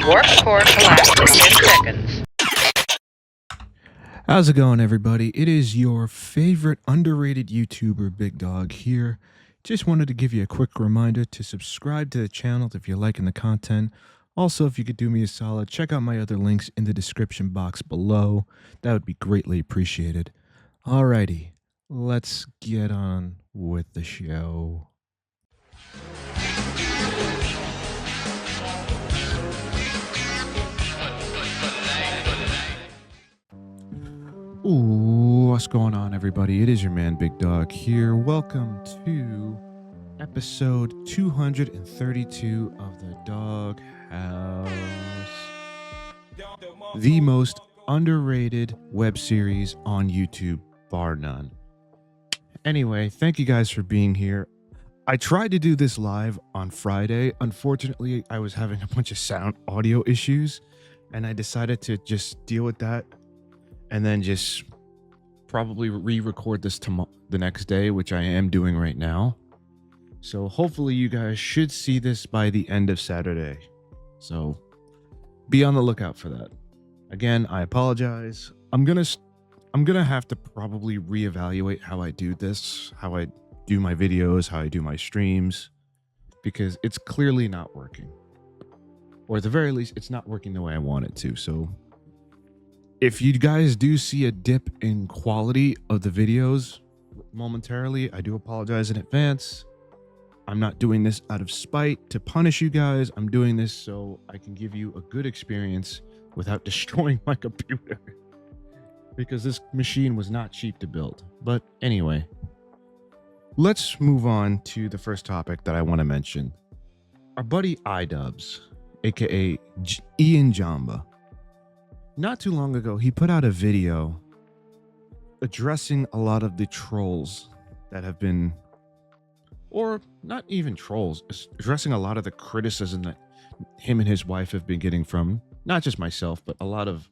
Warp core collapse in 10 seconds. How's it going, everybody? It is your favorite underrated YouTuber, Big Dog, here. Just wanted to give you a quick reminder to subscribe to the channel if you're liking the content. Also, if you could do me a solid, check out my other links in the description box below. That would be greatly appreciated. Alrighty, let's get on with the show. Ooh, what's going on, everybody? It is your man, Big Dog, here. Welcome to episode 232 of the Dog House, the most underrated web series on YouTube, bar none. Anyway, thank you guys for being here. I tried to do this live on Friday. Unfortunately, I was having a bunch of audio issues, and I decided to just deal with that and then just probably re-record this the next day, which I am doing right now. So hopefully you guys should see this by the end of Saturday. So be on the lookout for that. Again, I apologize. I'm gonna have to probably reevaluate how I do this, how I do my videos, how I do my streams, because it's clearly not working. Or at the very least, it's not working the way I want it to. So if you guys do see a dip in quality of the videos momentarily, I do apologize in advance. I'm not doing this out of spite to punish you guys. I'm doing this so I can give you a good experience without destroying my computer, because this machine was not cheap to build. But anyway, let's move on to the first topic that I want to mention. Our buddy iDubbbz, aka Ian Jamba. Not too long ago, he put out a video addressing a lot of the trolls that have been, or not even trolls, addressing a lot of the criticism that him and his wife have been getting from not just myself, but a lot of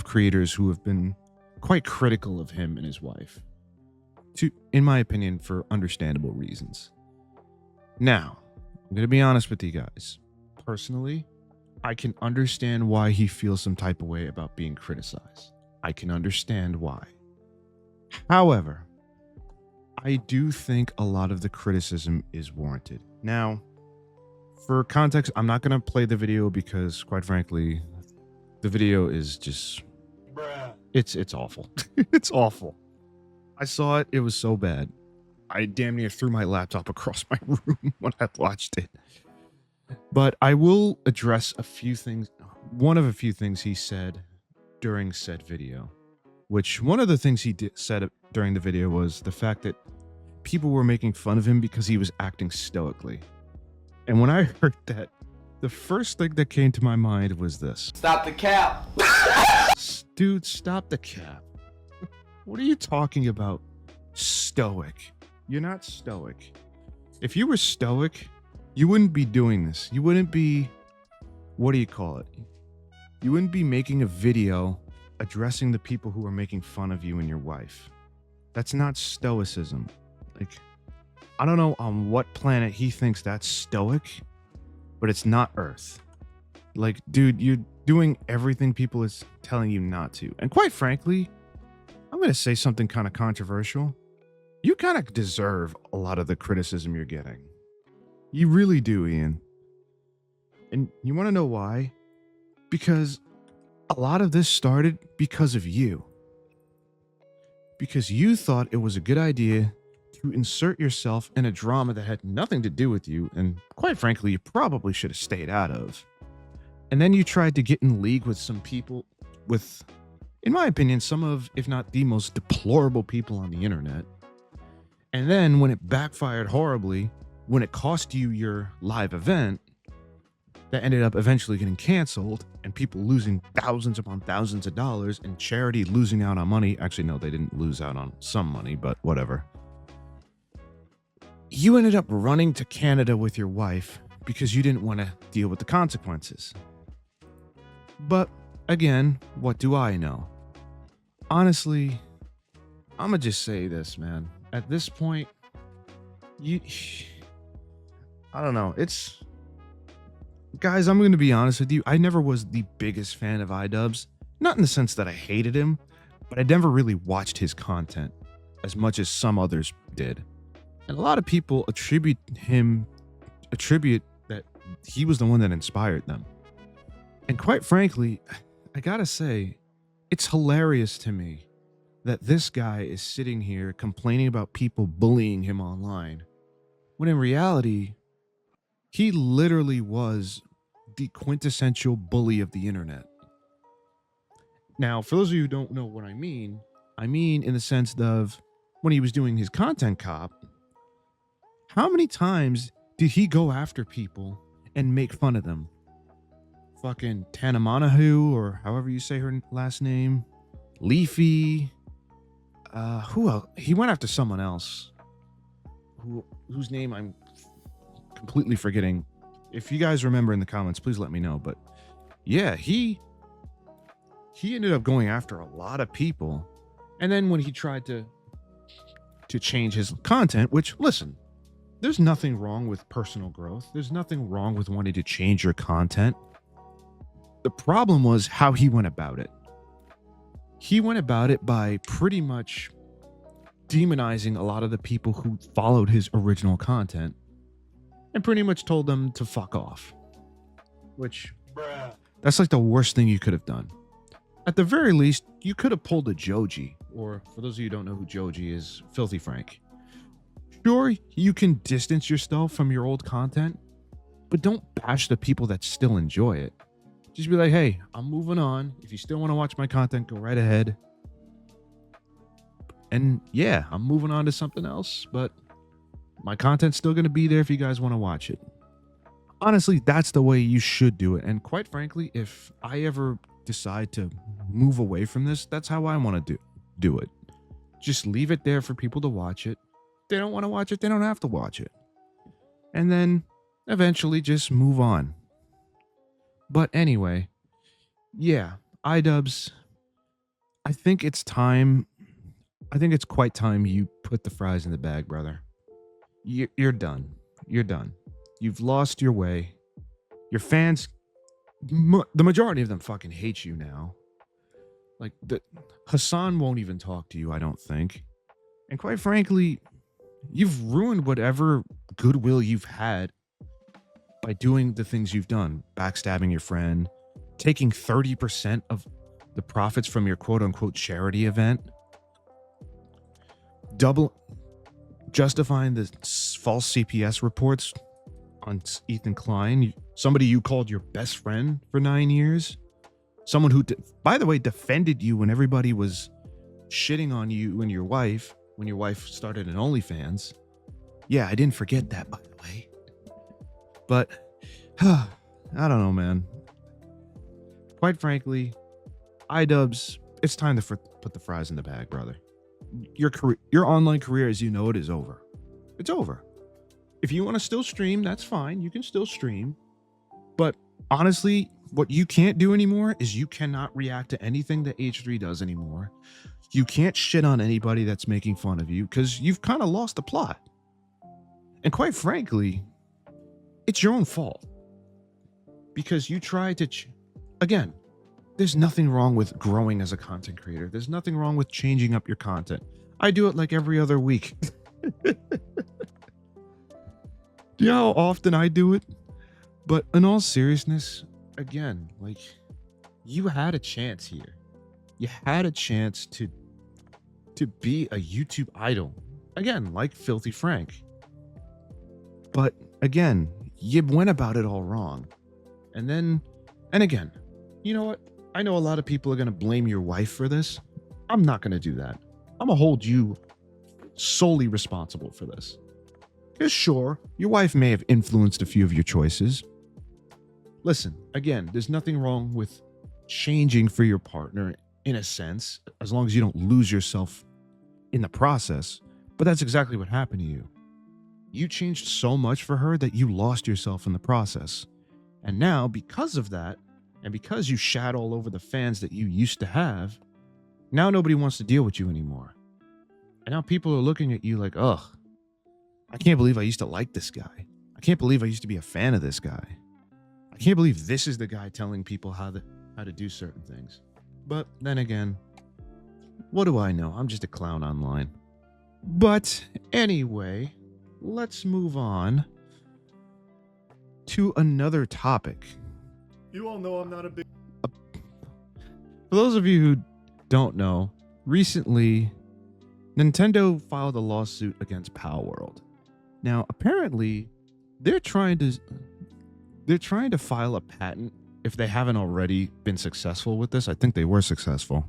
creators who have been quite critical of him and his wife, in my opinion, for understandable reasons. Now, I'm going to be honest with you guys. Personally, I can understand why he feels some type of way about being criticized. I can understand why. However, I do think a lot of the criticism is warranted. Now, for context, I'm not going to play the video because, quite frankly, the video is just, it's awful. It's awful. I saw it. It was so bad. I damn near threw my laptop across my room when I watched it. But I will address a few things. One of a few things he said during said video, which one of the things he said during the video was the fact that people were making fun of him because he was acting stoically. And when I heard that, the first thing that came to my mind was this. Stop the cap. Dude, stop the cap. What are you talking about? Stoic. You're not stoic. If you were stoic, you wouldn't be doing this. You wouldn't be, what do you call it? You wouldn't be making a video addressing the people who are making fun of you and your wife. That's not stoicism. Like, I don't know on what planet he thinks that's stoic, but it's not Earth. Like, dude, you're doing everything people is telling you not to. And quite frankly, I'm going to say something kind of controversial. You kind of deserve a lot of the criticism you're getting. You really do, Ian. And you want to know why? Because a lot of this started because of you. Because you thought it was a good idea to insert yourself in a drama that had nothing to do with you, and quite frankly, you probably should have stayed out of. And then you tried to get in league with some people with, in my opinion, some of, if not the most deplorable people on the internet. And then when it backfired horribly, when it cost you your live event that ended up eventually getting canceled and people losing thousands upon thousands of dollars and charity losing out on money. Actually, no, they didn't lose out on some money, but whatever. You ended up running to Canada with your wife because you didn't want to deal with the consequences. But again, what do I know? Honestly, I'm gonna just say this, man. At this point, I don't know. It's guys, I'm going to be honest with you. I never was the biggest fan of iDubbbz. Not in the sense that I hated him, but I never really watched his content as much as some others did. And a lot of people attribute that he was the one that inspired them. And quite frankly, I gotta say, it's hilarious to me that this guy is sitting here complaining about people bullying him online, when in reality, he literally was the quintessential bully of the internet. Now, for those of you who don't know what I mean in the sense of when he was doing his content cop, how many times did he go after people and make fun of them? Fucking Tanamanahu, or however you say her last name, Leafy, who else? He went after someone else whose name I'm completely forgetting. If you guys remember in the comments, please let me know. But yeah, he ended up going after a lot of people. And then when he tried to change his content, which, listen, there's nothing wrong with personal growth. There's nothing wrong with wanting to change your content. The problem was how he went about it. He went about it by pretty much demonizing a lot of the people who followed his original content and pretty much told them to fuck off. Which, that's like the worst thing you could have done. At the very least, you could have pulled a Joji, or for those of you who don't know who Joji is, Filthy Frank. Sure, you can distance yourself from your old content, but don't bash the people that still enjoy it. Just be like, hey, I'm moving on. If you still want to watch my content, go right ahead. And yeah, I'm moving on to something else, but my content's still going to be there if you guys want to watch it. Honestly, that's the way you should do it. And quite frankly, if I ever decide to move away from this, that's how I want to do it. Just leave it there for people to watch it. If they don't want to watch it, they don't have to watch it. And then eventually just move on. But anyway, yeah, iDubbbz, I think it's quite time you put the fries in the bag, brother. You're done. You're done. You've lost your way. Your fans, the majority of them fucking hate you now. Like, Hassan won't even talk to you, I don't think. And quite frankly, you've ruined whatever goodwill you've had by doing the things you've done. Backstabbing your friend, taking 30% of the profits from your quote-unquote charity event, justifying the false CPS reports on Ethan Klein, somebody you called your best friend for 9 years, someone who, by the way, defended you when everybody was shitting on you and your wife when your wife started an OnlyFans. Yeah, I didn't forget that, by the way. But I don't know, man. Quite frankly, iDubbbz, it's time to put the fries in the bag, brother. Your online career as you know it is over. It's over. If you want to still stream, that's fine. You can still stream. But honestly, what you can't do anymore is you cannot react to anything that H3 does anymore. You can't shit on anybody that's making fun of you because you've kind of lost the plot. And quite frankly, it's your own fault. Because you tried to... Again, there's nothing wrong with growing as a content creator. There's nothing wrong with changing up your content. I do it like every other week. Do you know how often I do it? But in all seriousness, again, like, you had a chance here. You had a chance to be a YouTube idol. Again, like Filthy Frank. But again, you went about it all wrong. And again, you know what? I know a lot of people are going to blame your wife for this. I'm not going to do that. I'm going to hold you solely responsible for this. Because sure, your wife may have influenced a few of your choices. Listen, again, there's nothing wrong with changing for your partner in a sense, as long as you don't lose yourself in the process. But that's exactly what happened to you. You changed so much for her that you lost yourself in the process. And now, because of that, and because you shat all over the fans that you used to have, now nobody wants to deal with you anymore. And now people are looking at you like, ugh, I can't believe I used to like this guy. I can't believe I used to be a fan of this guy. I can't believe this is the guy telling people how to do certain things. But then again, what do I know? I'm just a clown online. But anyway, let's move on to another topic. You all know I'm not a big... For those of you who don't know, recently Nintendo filed a lawsuit against Palworld. Now, apparently, they're trying to file a patent if they haven't already been successful with this. I think they were successful.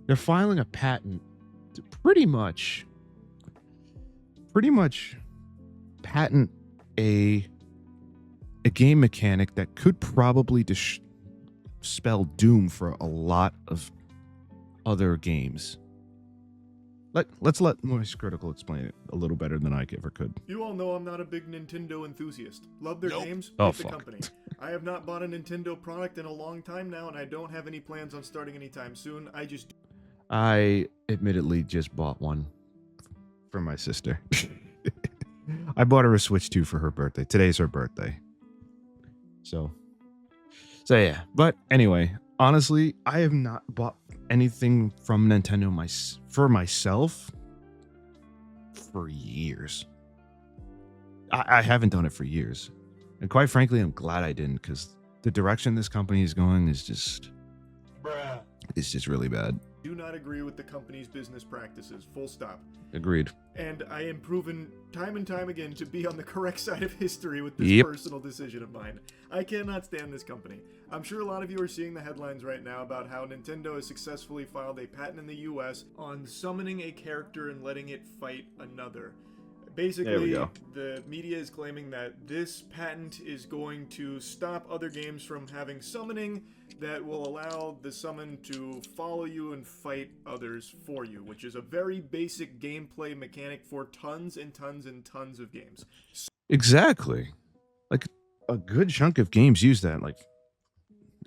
They're filing a patent to pretty much patent a game mechanic that could probably spell doom for a lot of other games. Let's let Moist Critical explain it a little better than I ever could. You all know I'm not a big Nintendo enthusiast. Love their games, Oh, hate the fuck. company. I have not bought a Nintendo product in a long time now, and I don't have any plans on starting anytime soon. I admittedly just bought one for my sister. I bought her a Switch 2 for her birthday. Today's her birthday. So yeah. But anyway, honestly, I have not bought anything from Nintendo for myself for years. I haven't done it for years. And quite frankly, I'm glad I didn't, because the direction this company is going is just... Bruh. It's just really bad. Do not agree with the company's business practices, full stop. Agreed. And I am proven time and time again to be on the correct side of history with this personal decision of mine. I cannot stand this company. I'm sure a lot of you are seeing the headlines right now about how Nintendo has successfully filed a patent in the US on summoning a character and letting it fight another. Basically, the media is claiming that this patent is going to stop other games from having summoning that will allow the summon to follow you and fight others for you, which is a very basic gameplay mechanic for tons and tons and tons of games. Exactly. Like, a good chunk of games use that. Like,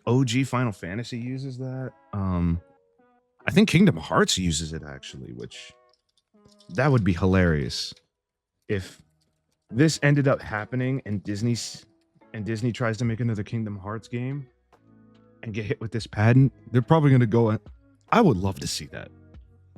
OG Final Fantasy uses that. I think Kingdom Hearts uses it, actually, which... that would be hilarious. If this ended up happening and Disney tries to make another Kingdom Hearts game and get hit with this patent, they're probably going to go... I would love to see that.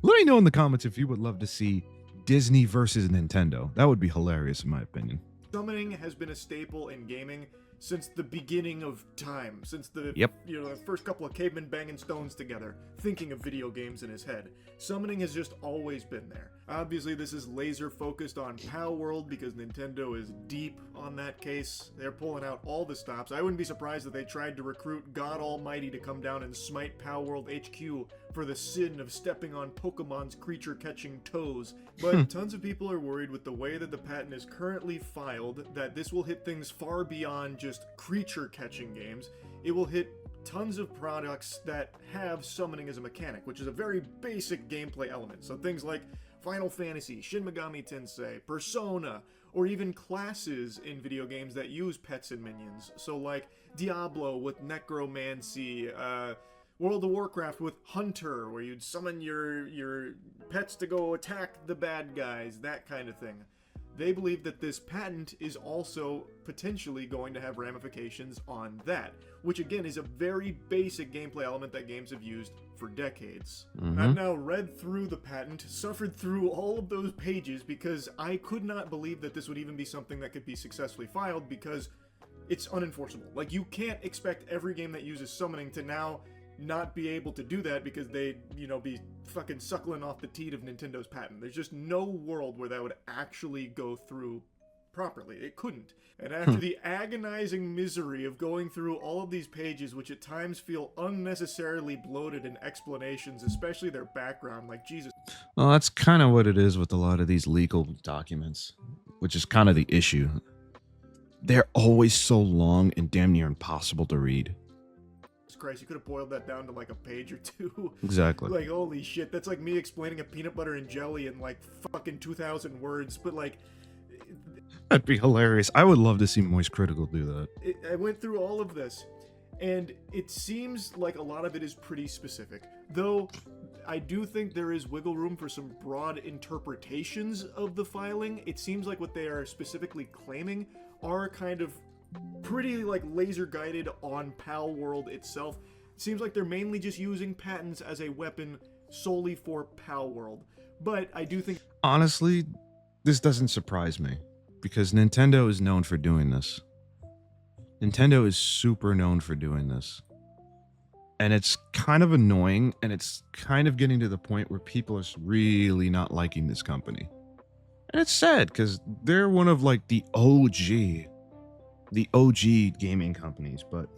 Let me know in the comments if you would love to see Disney versus Nintendo. That would be hilarious, in my opinion. Summoning has been a staple in gaming since the beginning of time, since the the first couple of cavemen banging stones together, thinking of video games in his head. Summoning has just always been there. Obviously, this is laser focused on Palworld because Nintendo is deep on that case. They're pulling out all the stops. I wouldn't be surprised if they tried to recruit God Almighty to come down and smite Palworld HQ for the sin of stepping on Pokemon's creature-catching toes. But tons of people are worried with the way that the patent is currently filed that this will hit things far beyond just creature-catching games. It will hit tons of products that have summoning as a mechanic, which is a very basic gameplay element. So things like Final Fantasy, Shin Megami Tensei, Persona, or even classes in video games that use pets and minions. So like Diablo with Necromancy, World of Warcraft with Hunter, where you'd summon your pets to go attack the bad guys, that kind of thing. They believe that this patent is also potentially going to have ramifications on that, which again is a very basic gameplay element that games have used for decades. I've now read through the patent, suffered through all of those pages, because I could not believe that this would even be something that could be successfully filed, because it's unenforceable. Like, you can't expect every game that uses summoning to now not be able to do that because they'd, be fucking suckling off the teat of Nintendo's patent. There's just no world where that would actually go through properly. It couldn't. And after the agonizing misery of going through all of these pages, which at times feel unnecessarily bloated in explanations, especially their background, like, Jesus. Well, that's kind of what it is with a lot of these legal documents, which is kind of the issue. They're always so long and damn near impossible to read. Christ, you could have boiled that down to like a page or two. Exactly. Like, holy shit, that's like me explaining a peanut butter and jelly in like fucking 2,000 words, but like... That'd be hilarious. I would love to see Moist Critical do that. I went through all of this, and it seems like a lot of it is pretty specific. Though, I do think there is wiggle room for some broad interpretations of the filing. It seems like what they are specifically claiming are kind of pretty like laser guided on Pal World itself. It seems like they're mainly just using patents as a weapon solely for Pal World. But I do think Honestly, this doesn't surprise me because Nintendo is known for doing this. Nintendo is super known for doing this. And it's kind of annoying, and it's kind of getting to the point where people are really not liking this company. And it's sad because they're one of like the OG gaming companies. But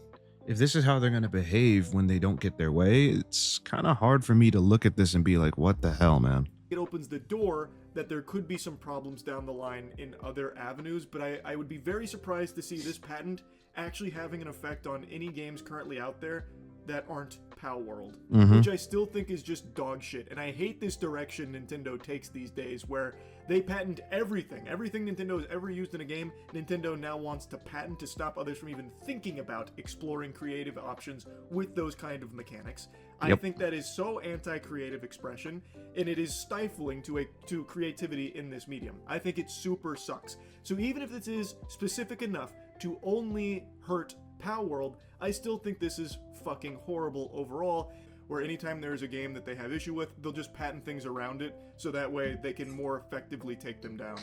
if this is how they're going to behave when they don't get their way, it's kind of hard for me to look at this and be like, what the hell, man? it opens the door that there could be some problems down the line in other avenues, but I would be very surprised to see this patent actually having an effect on any games currently out there that aren't Pal World, which I still think is just dog shit. And I hate this direction Nintendo takes these days, where they patent everything. Everything Nintendo has ever used in a game, Nintendo now wants to patent to stop others from even thinking about exploring creative options with those kind of mechanics. I think that is so anti-creative expression, and it is stifling to creativity in this medium. I think it super sucks. So even if this is specific enough to only hurt Pal World, I still think this is fucking horrible overall, where anytime there's a game that they have issue with, they'll just patent things around it, so that way they can more effectively take them down.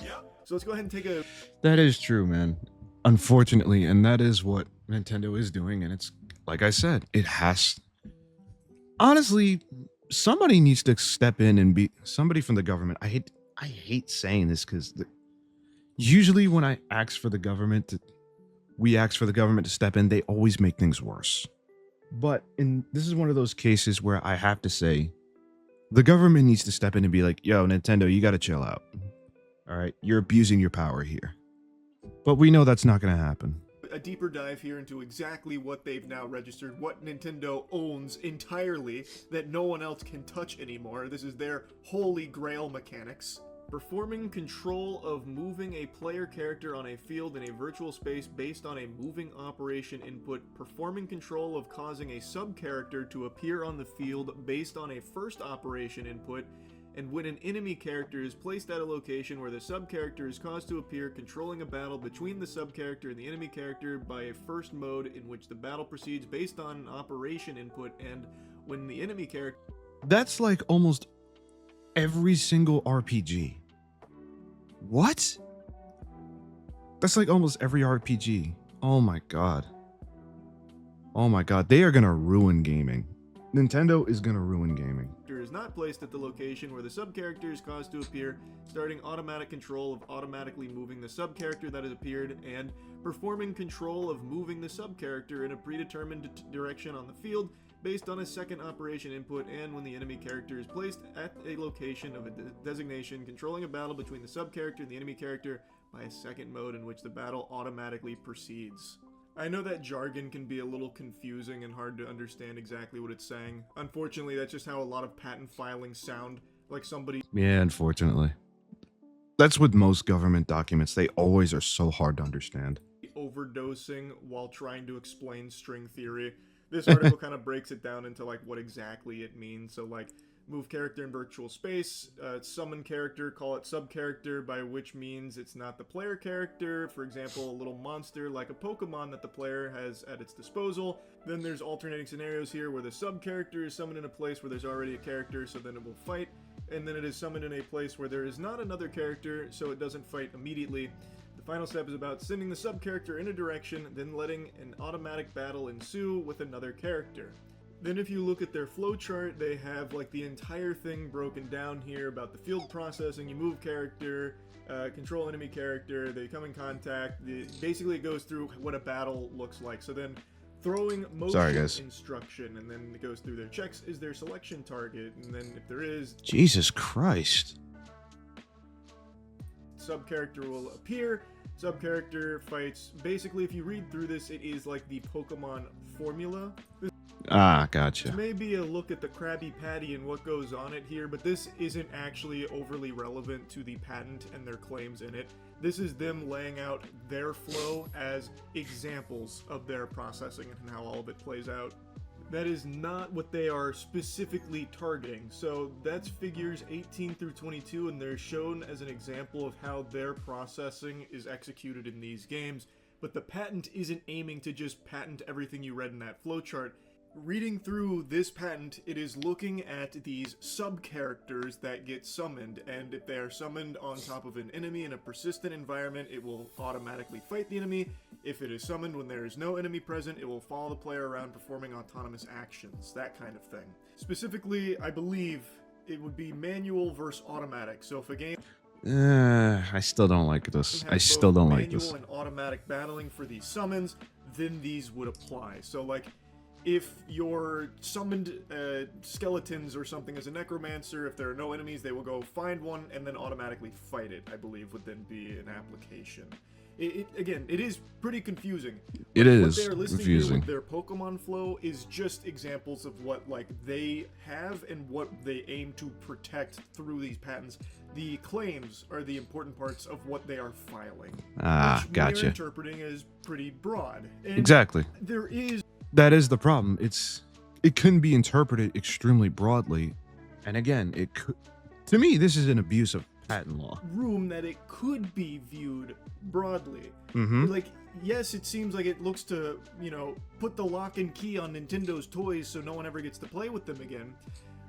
So let's go ahead and take a... That is true, man. Unfortunately, and that is what Nintendo is doing, and it's, like I said, it has... Honestly, somebody needs to step in and be... Somebody from the government. I hate saying this, because usually when I ask for the government to... We ask for the government to step in, they always make things worse. But this is one of those cases where I have to say, the government needs to step in and be like, yo, Nintendo, you got to chill out. All right, you're abusing your power here. But we know that's not going to happen. A deeper dive here into exactly what they've now registered, what Nintendo owns entirely that no one else can touch anymore. This is their holy grail mechanics. Performing control of moving a player character on a field in a virtual space based on a moving operation input. Performing control of causing a sub-character to appear on the field based on a first operation input. And when an enemy character is placed at a location where the sub-character is caused to appear, controlling a battle between the sub-character and the enemy character by a first mode in which the battle proceeds based on an operation input. And when the enemy character... That's like almost every single RPG. What? That's like almost every RPG. Oh my god. Oh my god. They are gonna ruin gaming. Nintendo is gonna ruin gaming. Is not placed at the location where the sub-character is caused to appear, starting automatic control of automatically moving the sub-character that has appeared, and performing control of moving the sub-character in a predetermined direction on the field based on a second operation input, and when the enemy character is placed at a location of a designation, controlling a battle between the sub-character and the enemy character by a second mode in which the battle automatically proceeds. I know that jargon can be a little confusing and hard to understand exactly what it's saying. Unfortunately, that's just how a lot of patent filings sound, like somebody... Yeah, unfortunately. That's with most government documents. They always are so hard to understand. Overdosing while trying to explain string theory. This article kind of breaks it down into like what exactly it means. So like, move character in virtual space, summon character, call it sub-character, by which means it's not the player character, for example, a little monster like a Pokemon that the player has at its disposal. Then there's alternating scenarios here where the sub-character is summoned in a place where there's already a character, so then it will fight, and then it is summoned in a place where there is not another character, so it doesn't fight immediately. The final step is about sending the sub-character in a direction, then letting an automatic battle ensue with another character. Then if you look at their flowchart, they have like the entire thing broken down here about the field processing. You move character, control enemy character, they come in contact. Basically it goes through what a battle looks like. So then throwing motion instruction, and then it goes through their checks. Is there selection target? And then if there is... Jesus Christ. Sub-character will appear. Sub-character fights. Basically, if you read through this, it is like the Pokemon formula. Gotcha. This may be a look at the Krabby Patty and what goes on it here, but this isn't actually overly relevant to the patent and their claims in it. This is them laying out their flow as examples of their processing and how all of it plays out. That is not what they are specifically targeting. So that's figures 18 through 22, and they're shown as an example of how their processing is executed in these games. but the patent isn't aiming to just patent everything you read in that flowchart. Reading through this patent, it is looking at these sub-characters that get summoned, and if they are summoned on top of an enemy in a persistent environment, it will automatically fight the enemy. If it is summoned when there is no enemy present, it will follow the player around performing autonomous actions, that kind of thing. Specifically, I believe it would be manual versus automatic. So if a game I still don't like this. I still don't like this. manual and automatic battling for these summons, then these would apply. So like, if you're summoned skeletons or something as a necromancer, if there are no enemies, they will go find one and then automatically fight it, I believe, would then be an application. Again, it is pretty confusing. It is what they're listing confusing. Here with their Pokemon flow is just examples of what like they have and what they aim to protect through these patents. The claims are the important parts of what they are filing. Which Gotcha. we're interpreting as pretty broad. And Exactly. there is That is the problem. It can be interpreted extremely broadly, and again, it could. To me, this is an abuse of patent law. room that it could be viewed broadly. Mm-hmm. Like, yes, it seems like it looks to, put the lock and key on Nintendo's toys so no one ever gets to play with them again.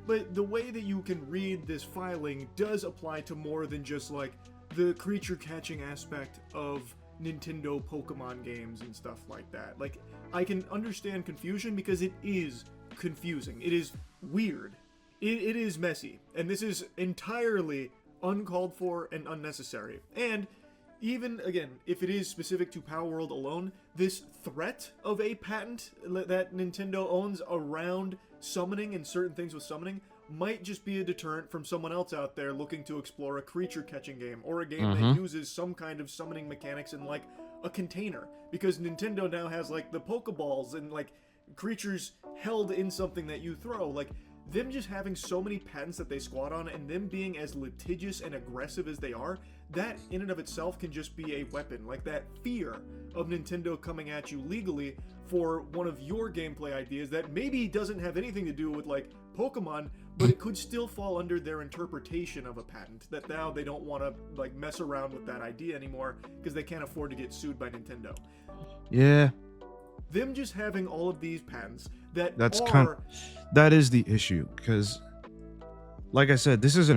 But the way that you can read this filing does apply to more than just, like, the creature catching aspect of Nintendo Pokemon games and stuff like that. Like, I can understand confusion because it is confusing. It is weird. It is messy. And this is entirely uncalled for and unnecessary. And even, again, if it is specific to Power World alone, this threat of a patent that Nintendo owns around summoning and certain things with summoning might just be a deterrent from someone else out there looking to explore a creature catching game or a game that uses some kind of summoning mechanics in like a container, because Nintendo now has like the Pokeballs and like creatures held in something that you throw. Like, them just having so many patents that they squat on and them being as litigious and aggressive as they are, that in and of itself can just be a weapon. Like, that fear of Nintendo coming at you legally for one of your gameplay ideas that maybe doesn't have anything to do with like Pokemon, but it could still fall under their interpretation of a patent, that now they don't want to like mess around with that idea anymore because they can't afford to get sued by Nintendo. Yeah, Them just having all of these patents that that is the issue, because like I said, this is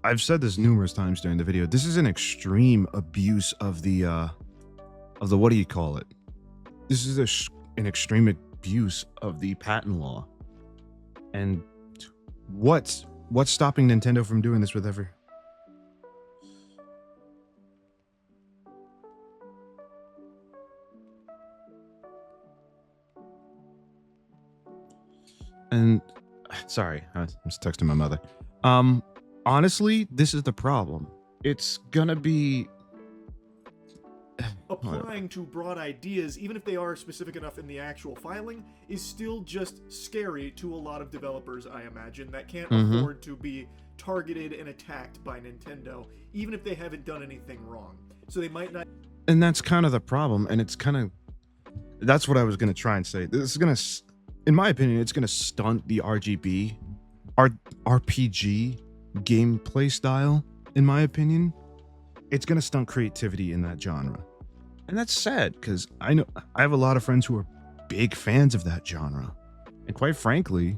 I've said this numerous times during the video. This is an extreme abuse of the what do you call it? This is an extreme abuse of the patent law. And what's stopping Nintendo from doing this with every? And sorry, I was texting my mother. Honestly, this is the problem. It's gonna be applying to broad ideas, even if they are specific enough in the actual filing, is still just scary to a lot of developers, I imagine, that can't afford to be targeted and attacked by Nintendo, even if they haven't done anything wrong. So they might not. And that's kind of the problem, and that's what I was gonna try and say. This is gonna, in my opinion, it's gonna stunt the RPG gameplay style. In my opinion, it's gonna stunt creativity in that genre. And that's sad, because I know I have a lot of friends who are big fans of that genre. And quite frankly,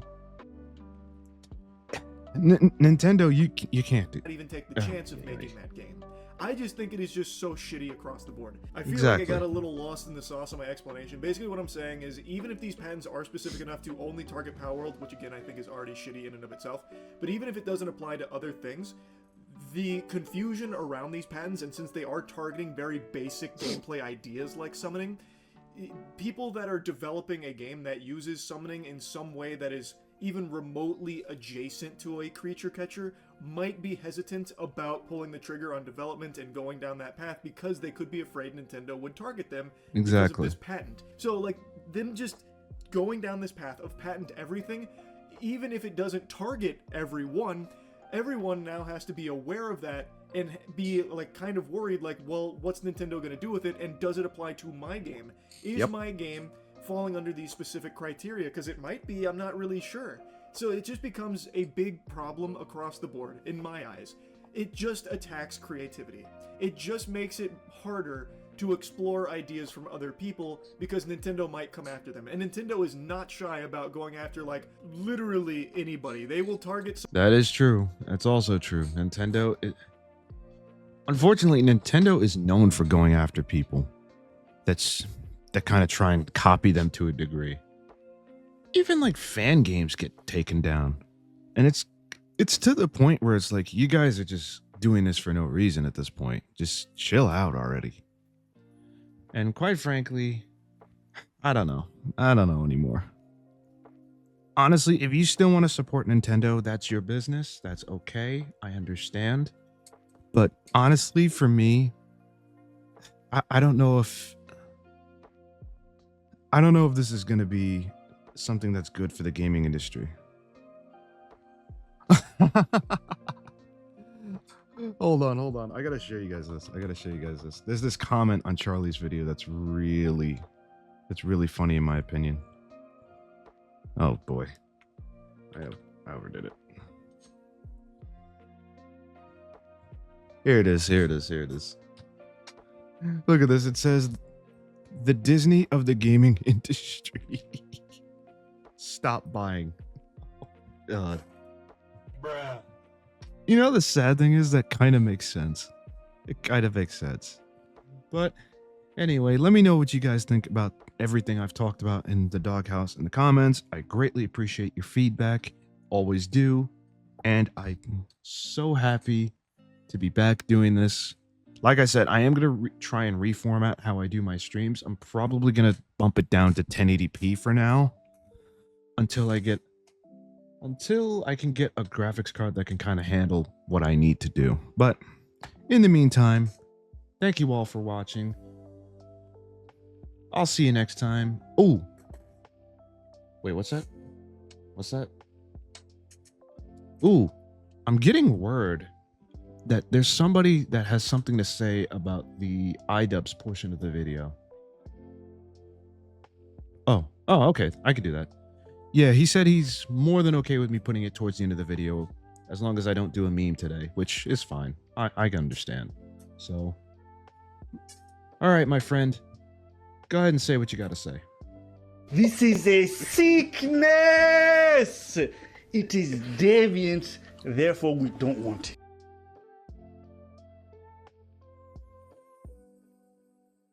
Nintendo, you can't do. Not even take the chance of making that game. I just think it is just so shitty across the board. I feel Exactly. like I got a little lost in the sauce of my explanation. Basically what I'm saying is, even if these patents are specific enough to only target Power World, which again I think is already shitty in and of itself, but even if it doesn't apply to other things, the confusion around these patents, and since they are targeting very basic gameplay ideas like summoning, people that are developing a game that uses summoning in some way that is even remotely adjacent to a creature catcher might be hesitant about pulling the trigger on development and going down that path because they could be afraid Nintendo would target them because of this patent. So like, them just going down this path of patent everything, even if it doesn't target everyone now has to be aware of that and be like kind of worried, like, well, what's Nintendo going to do with it, and does it apply to my game? Is my game falling under these specific criteria? Because it might be, I'm not really sure. So it just becomes a big problem across the board, in my eyes. It just attacks creativity. It just makes it harder to explore ideas from other people because Nintendo might come after them. And Nintendo is not shy about going after, like, literally anybody. They will target... That is true. That's also true. Unfortunately, Nintendo is known for going after people that kind of try and copy them to a degree. Even like fan games get taken down. And it's to the point where it's like, you guys are just doing this for no reason at this point. Just chill out already. And quite frankly, I don't know anymore. Honestly, if you still want to support Nintendo, that's your business. That's okay. I understand. But honestly, for me, I don't know if this is going to be something that's good for the gaming industry. Hold on. I gotta show you guys this. There's this comment on Charlie's video that's really funny in my opinion. Oh boy. I overdid it. Here it is. Look at this. It says, "The Disney of the gaming industry." Stop buying. Oh, God. Bruh. You know, the sad thing is that kind of makes sense. It kind of makes sense. But anyway, let me know what you guys think about everything I've talked about in the doghouse in the comments. I greatly appreciate your feedback. Always do. And I'm so happy to be back doing this. Like I said, I am going to try and reformat how I do my streams. I'm probably going to bump it down to 1080p for now until I can get a graphics card that can kind of handle what I need to do. But in the meantime, thank you all for watching. I'll see you next time. Oh, wait, what's that? Ooh, I'm getting word that there's somebody that has something to say about the iDubbbz portion of the video. Oh, okay. I can do that. Yeah, he said he's more than okay with me putting it towards the end of the video, as long as I don't do a meme today, which is fine. I can understand. So, all right, my friend, go ahead and say what you got to say. This is a sickness! It is deviant, therefore we don't want it.